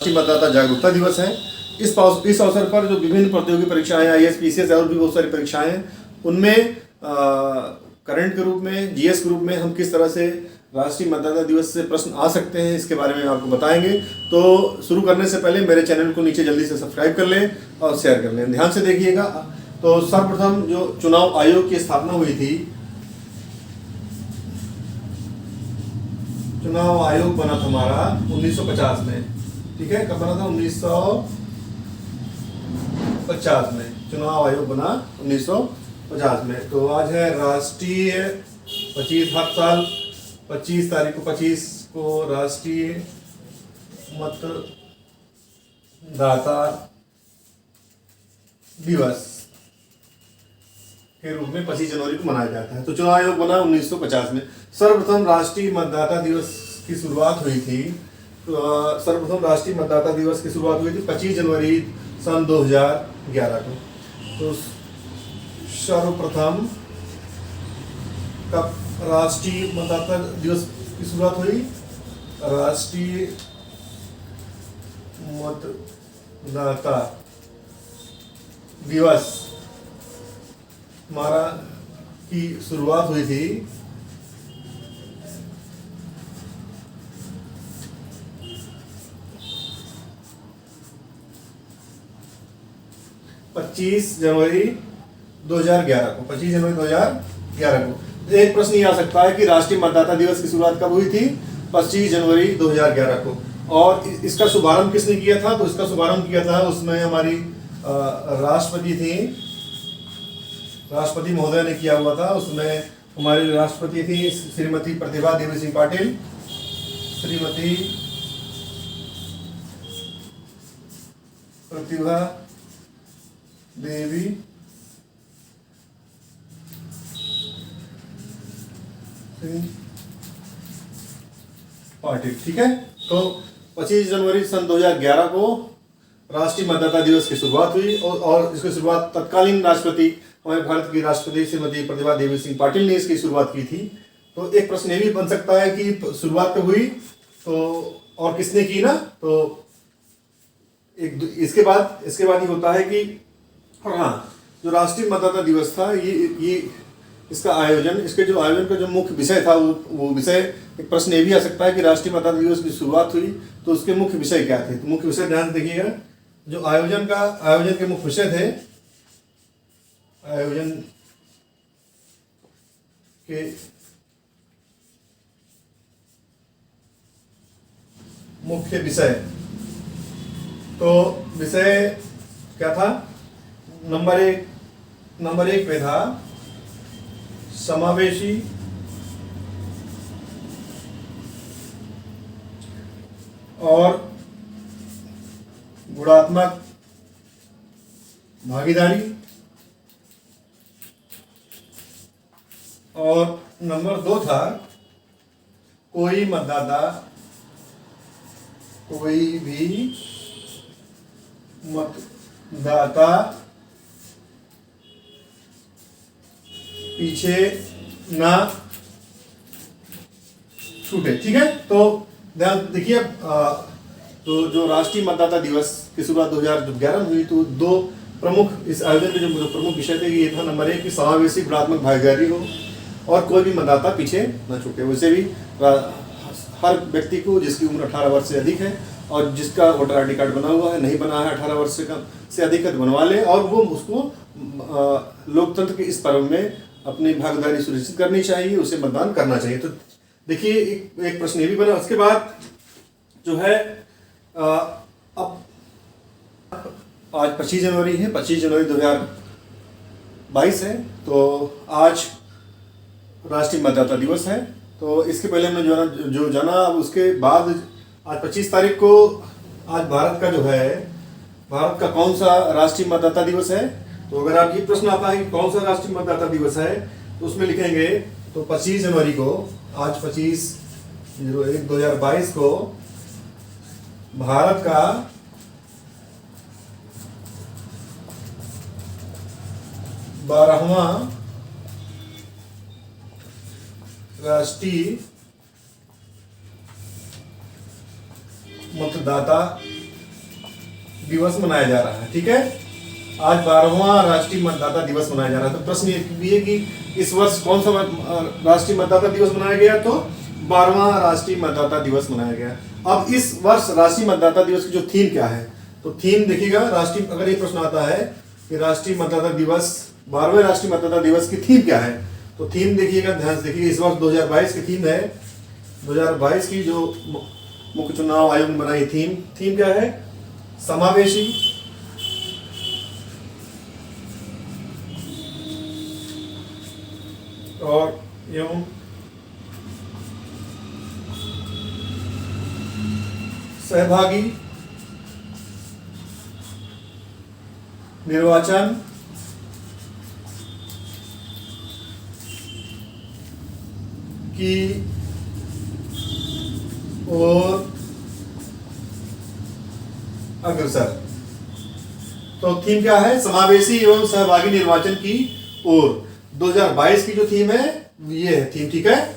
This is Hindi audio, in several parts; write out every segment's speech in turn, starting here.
राष्ट्रीय मतदाता जागरूकता दिवस है। इस अवसर पर जो विभिन्न प्रतियोगी परीक्षाएं आईएएस पीसीएस और भी बहुत सारी परीक्षाएं हैं, उनमें करंट के रूप में, जीएस के रूप में हम किस तरह से राष्ट्रीय मतदाता दिवस से प्रश्न आ सकते हैं, इसके बारे में आपको बताएंगे। तो शुरू करने से पहले मेरे चैनल को नीचे जल्दी से सब्सक्राइब कर लें और शेयर कर लें। ध्यान से देखिएगा। तो सर्वप्रथम जो चुनाव आयोग की स्थापना हुई थी, चुनाव आयोग बना था हमारा 1950 में। ठीक है, कब बना था? 1950 में चुनाव आयोग बना, 1950 में। तो आज है राष्ट्रीय 25, हर साल 25 तारीख को, 25 को राष्ट्रीय मतदाता दिवस के रूप में 25 जनवरी को मनाया जाता है। तो चुनाव आयोग बना 1950 में। सर्वप्रथम राष्ट्रीय मतदाता दिवस की शुरुआत हुई थी। सर्वप्रथम राष्ट्रीय मतदाता दिवस की शुरुआत हुई थी 25 जनवरी सन 2011 को। तो सर्वप्रथम कब राष्ट्रीय मतदाता दिवस की शुरुआत हुई? राष्ट्रीय मतदाता दिवस हमारा की शुरुआत हुई थी 25 जनवरी 2011 को। 25 जनवरी 2011 को। एक प्रश्न ये आ सकता है कि राष्ट्रीय मतदाता दिवस की शुरुआत कब हुई थी? 25 जनवरी 2011 को। और इसका शुभारंभ किसने किया था? तो इसका शुभारंभ किया था, उसमें हमारी राष्ट्रपति थी, राष्ट्रपति महोदय ने किया हुआ था। उसमें हमारी राष्ट्रपति थी श्रीमती प्रतिभा देवी सिंह पाटिल। श्रीमती प्रतिभा देवी सिंह पाटिल। ठीक है, तो 25 जनवरी सन 2011 को राष्ट्रीय मतदाता दिवस की शुरुआत हुई और इसकी शुरुआत तत्कालीन राष्ट्रपति, हमारे भारत की राष्ट्रपति श्रीमती प्रतिभा देवी सिंह पाटिल ने इसकी शुरुआत की थी। तो एक प्रश्न ये भी बन सकता है कि शुरुआत कब हुई तो और किसने की ना। तो इसके बाद ये होता है कि हाँ, जो राष्ट्रीय मतदाता दिवस था, ये इसका आयोजन, इसके जो आयोजन का जो मुख्य विषय था, वो विषय, एक प्रश्न ये भी आ सकता है कि राष्ट्रीय मतदाता दिवस की शुरुआत हुई तो उसके मुख्य विषय क्या थे? तो मुख्य विषय ध्यान से देखिएगा। जो आयोजन के मुख्य विषय थे, आयोजन के मुख्य विषय, तो विषय क्या था? नंबर एक पे था समावेशी और गुणात्मक भागीदारी, और नंबर 2 था कोई भी मतदाता पीछे ना छूटे। ठीक है, तो ध्यान देखिए। तो जो राष्ट्रीय मतदाता दिवस की शुरुआत 2011 में हुई, तो दो प्रमुख इस आयोजन के जो प्रमुख विषय थे, ये था नंबर 1 कि समावेशी गुणात्मक भागीदारी हो और कोई भी मतदाता पीछे न छूटे। वैसे भी हर व्यक्ति को जिसकी उम्र 18 वर्ष से अधिक है और जिसका वोटर आईडी कार्ड बना हुआ है, नहीं बना है 18 वर्ष से अधिक है, तो बनवा ले और वो उसको लोकतंत्र के इस पर्व में अपनी भागीदारी सुनिश्चित करनी चाहिए, उसे मतदान करना चाहिए। तो देखिए, एक प्रश्न ये भी बना। उसके बाद जो है अब आज 25 जनवरी है, 25 जनवरी 2022 है। तो आज राष्ट्रीय मतदाता दिवस है। तो इसके पहले हमने जो जाना, उसके बाद आज 25 तारीख को आज भारत का कौन सा राष्ट्रीय मतदाता दिवस है? तो अगर आप ये प्रश्न आता है कि कौन सा राष्ट्रीय मतदाता दिवस है, तो उसमें लिखेंगे तो 25 जनवरी को, आज 25/01/2022 को भारत का बारहवां राष्ट्रीय मतदाता दिवस मनाया जा रहा है। ठीक है, आज 12वां राष्ट्रीय मतदाता दिवस मनाया जा रहा है। तो प्रश्न ये भी है कि इस वर्ष कौन सा राष्ट्रीय मतदाता दिवस मनाया गया, तो 12वां राष्ट्रीय मतदाता दिवस मनाया गया। अब इस वर्ष राष्ट्रीय मतदाता दिवस की जो थीम क्या है, तो थीम देखिएगा, राष्ट्रीय, अगर ये प्रश्न आता है कि राष्ट्रीय मतदाता दिवस, 12वें राष्ट्रीय मतदाता दिवस की थीम क्या है, तो थीम देखिएगा, ध्यान से देखिएगा। इस वर्ष 2022 की थीम है, 2022 की जो मुख्य चुनाव आयोग ने बनाई थीम क्या है, समावेशी, और एवं सहभागी निर्वाचन की ओर अग्रसर। तो थीम क्या है, समावेशी एवं सहभागी निर्वाचन की ओर। 2022 की जो थीम है ये है थीम। ठीक है,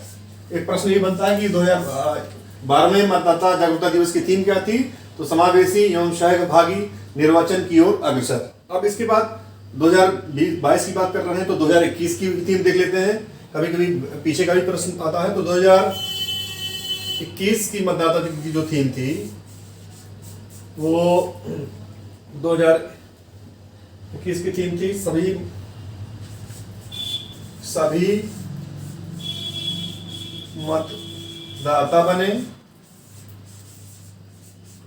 एक प्रश्न ये बनता है कि 2012वें मतदाता जागरूकता दिवस की थीम क्या थी, तो समावेशी एवं सहभागी निर्वाचन की ओर अग्रसर। अब इसके बाद 2022 की बात कर रहे हैं तो 2021 की थीम देख लेते हैं। कभी कभी पीछे का भी प्रश्न आता है। तो 2021 की मतदाता की जो थीम थी वो 2021 की थीम थी सभी मतदाता बने।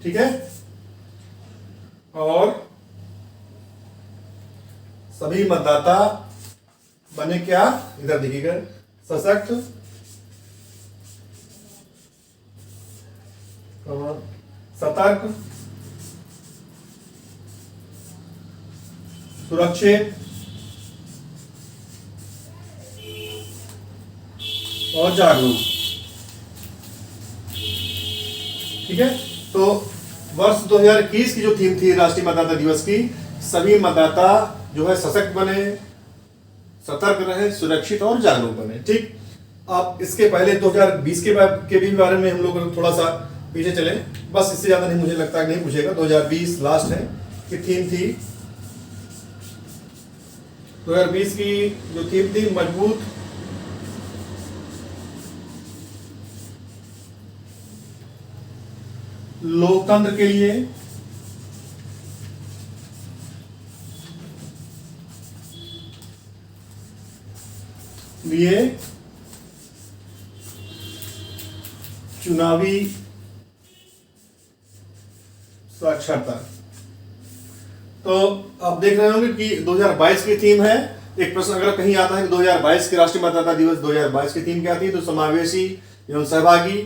ठीक है, और सभी मतदाता बने क्या, इधर देखिएगा, सशक्त, सतर्क, सुरक्षित और जागरूक। ठीक है, तो वर्ष 2021 की जो थीम थी राष्ट्रीय मतदाता दिवस की, सभी मतदाता जो है सशक्त बने, सतर्क रहे, सुरक्षित और जागरूक बने। ठीक, अब इसके पहले 2020 के भी बारे में हम लोग थोड़ा सा पीछे चले, बस इससे ज्यादा नहीं, मुझे लगता है नहीं पूछेगा। 2020 लास्ट है कि थीम थी, 2020 की जो थीम थी मजबूत लोकतंत्र के लिए चुनावी साक्षरता। तो आप देख रहे होंगे कि 2022 की थीम है। एक प्रश्न अगर कहीं आता है कि 2022 के राष्ट्रीय मतदाता दिवस 2022 की थीम क्या थी, तो समावेशी एवं सहभागी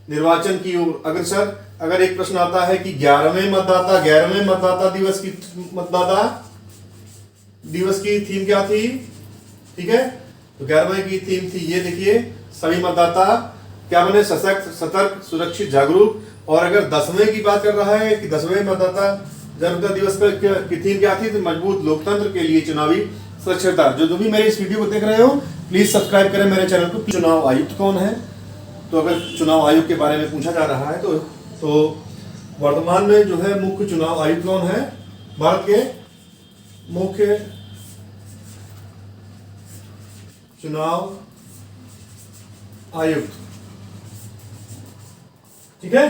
निर्वाचन की ओर अग्रसर। अगर एक प्रश्न आता है कि 11वें मतदाता दिवस की थीम क्या थी, ठीक है, तो 11वें की थीम थी ये देखिए, सभी मतदाता क्या बने, सशक्त, सतर्क, सुरक्षित, जागरूक। और अगर 10वें की बात कर रहा है कि 10वें मतदाता जागरूकता दिवस पर की थीम क्या थी, तो मजबूत लोकतंत्र के लिए चुनावी साक्षरता। जो भी मेरे इस वीडियो को देख रहे हो प्लीज सब्सक्राइब करें मेरे चैनल को। चुनाव आयुक्त कौन है, तो अगर चुनाव आयोग के बारे में पूछा जा रहा है तो वर्तमान में जो है मुख्य चुनाव आयुक्त कौन है, भारत के मुख्य चुनाव आयुक्त, ठीक है,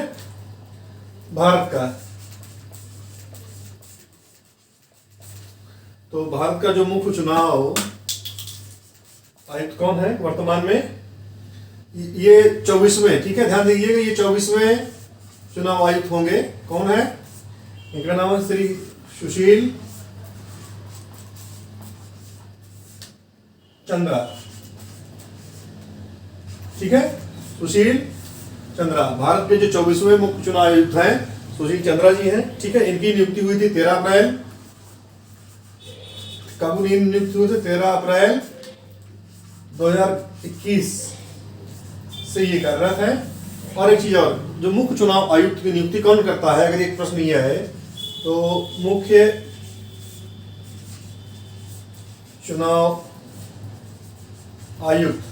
भारत का। तो भारत का जो मुख्य चुनाव आयुक्त कौन है वर्तमान में, ये 24वें, ठीक है, ध्यान दीजिएगा, ये 24वें चुनाव आयुक्त होंगे। कौन है, इनका नाम है श्री सुशील चंद्रा, ठीक है, सुशील चंद्रा। भारत के जो 24वें मुख्य चुनाव आयुक्त हैं सुशील चंद्रा जी हैं, ठीक है। इनकी नियुक्ति हुई थी 13 अप्रैल, कब नियुक्त हुए थे, 13 अप्रैल 2021 से ये कार्यरत है। और एक चीज और, जो मुख्य चुनाव आयुक्त की नियुक्ति कौन करता है, अगर एक प्रश्न यह है तो मुख्य चुनाव आयुक्त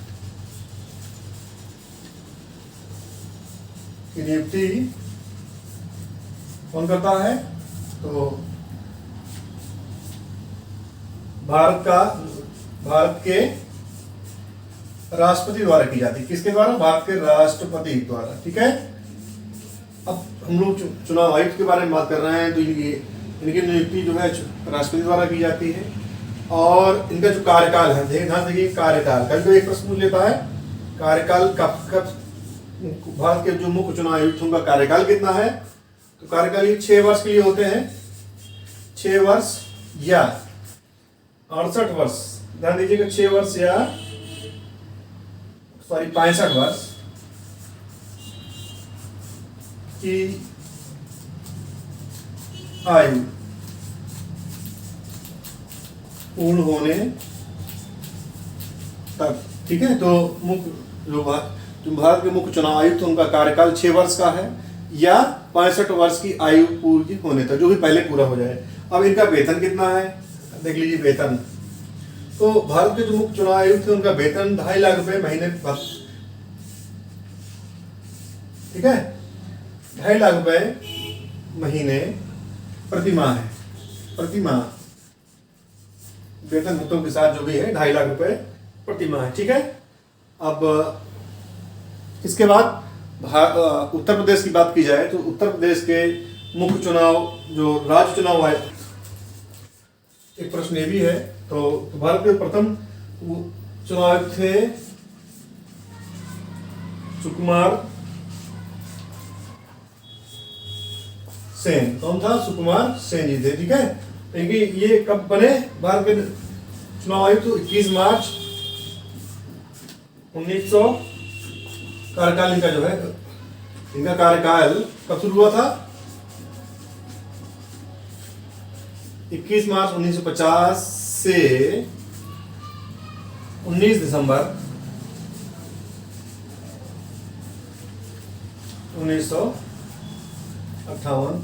की नियुक्ति कौन करता है, तो भारत के राष्ट्रपति द्वारा की जाती है। किसके द्वारा? भारत के राष्ट्रपति द्वारा। ठीक है। अब हम लोग चुनाव आयुक्त के बारे में बात कर रहे हैं, तो इनकी नियुक्ति जो है राष्ट्रपति द्वारा की जाती है। और इनका जो कार्यकाल है, ध्यान देखिए, कार्यकाल कभी कभी एक प्रश्न पूछ लेता है, कार्यकाल कब भारत के जो मुख्य चुनाव आयुक्त उनका कार्यकाल कितना है? तो कार्यकाल ये 6 वर्ष के लिए होते हैं, 6 वर्ष या 68 वर्ष। ध्यान दीजिएगा, 6 वर्ष या 65 वर्ष की आयु पूर्ण होने तक। ठीक है। तो जो भारत के मुख्य चुनाव आयुक्त उनका कार्यकाल 6 वर्ष का है या 65 वर्ष की आयु पूरी होने तक, जो भी पहले पूरा हो जाए। अब इनका वेतन कितना है देख लीजिए। वेतन तो भारत के जो मुख्य चुनाव आयुक्त थे उनका वेतन 2.5 लाख रुपए महीने पर। ठीक है। 2.5 लाख रुपए महीने प्रति माह है। प्रति माह वेतन भत्तों के साथ जो भी है 2.5 लाख रुपए प्रति माह है। ठीक है। अब इसके बाद उत्तर प्रदेश की बात की जाए तो उत्तर प्रदेश के मुख्य चुनाव जो राज्य चुनाव आयोग, एक प्रश्न ये भी है। तो भारत के प्रथम चुनाव आयुक्त थे सुकुमार सेन। कौन था? सुकुमार सेन जी थे। ठीक है। इनकी ये कब बने भारत के चुनाव आयुक्त? 21 मार्च 1900। कार्यकाल इनका जो है, इनका कार्यकाल कब शुरू हुआ था? 21 मार्च 1950 से 19 दिसंबर 1958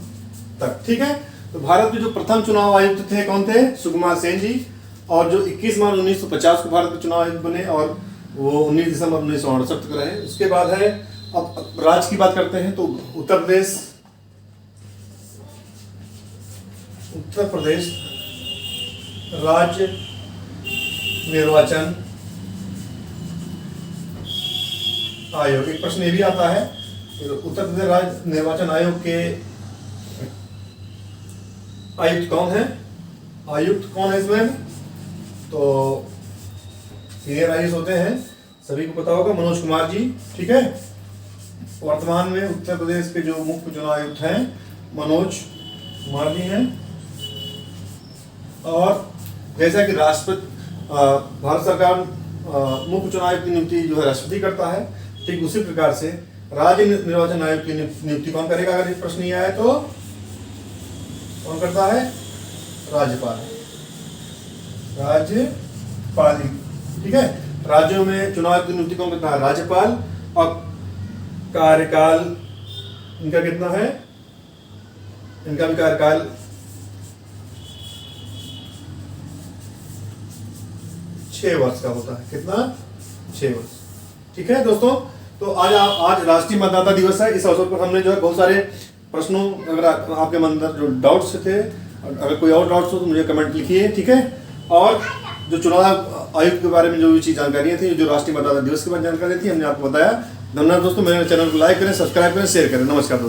तक। ठीक है। तो भारत के जो प्रथम चुनाव आयुक्त थे कौन थे? सुकुमार सेन जी। और जो 21 मार्च 1950 को भारत के चुनाव आयुक्त बने और वो 19 दिसंबर 1968 तक रहे। उसके बाद है, अब राज्य की बात करते हैं तो उत्तर प्रदेश राज्य निर्वाचन आयोग। एक प्रश्न ये भी आता है, उत्तर प्रदेश राज्य निर्वाचन आयोग के आयुक्त कौन है? आयुक्त कौन है इसमें? तो सीनियर आईएएस होते हैं, सभी को पता होगा, मनोज कुमार जी। ठीक है। वर्तमान में उत्तर प्रदेश के जो मुख्य चुनाव आयुक्त हैं मनोज कुमार जी हैं। और जैसा कि राष्ट्रपति भारत सरकार मुख्य चुनाव आयुक्त की नियुक्ति जो है राष्ट्रपति करता है, ठीक उसी प्रकार से राज्य निर्वाचन आयोग की नियुक्ति कौन करेगा? अगर ये प्रश्न नहीं आया तो कौन करता है? राज्यपाल। राज्यपाल। ठीक है। राज्यों में चुनाव आयुक्त की नियुक्ति कौन करता है? राज्यपाल। और कार्यकाल इनका कितना है? इनका भी कार्यकाल 6 वर्ष का होता है। कितना? 6 वर्ष। ठीक है दोस्तों। तो आज राष्ट्रीय मतदाता दिवस है। इस अवसर पर हमने जो है बहुत सारे प्रश्नों, अगर आपके मन में जो डाउट्स थे, अगर कोई और डाउट्स हो तो मुझे कमेंट लिखिए। ठीक है। और जो चुनाव आयुक्त के बारे में जो भी चीज़ जानकारियाँ थी, जो राष्ट्रीय मतदाता दिवस के बारे में जानकारी थी, हमने आपको बताया। धन्यवाद दोस्तों। मेरे चैनल को लाइक करें, सब्सक्राइब करें, शेयर करें। नमस्कार दोस्तों।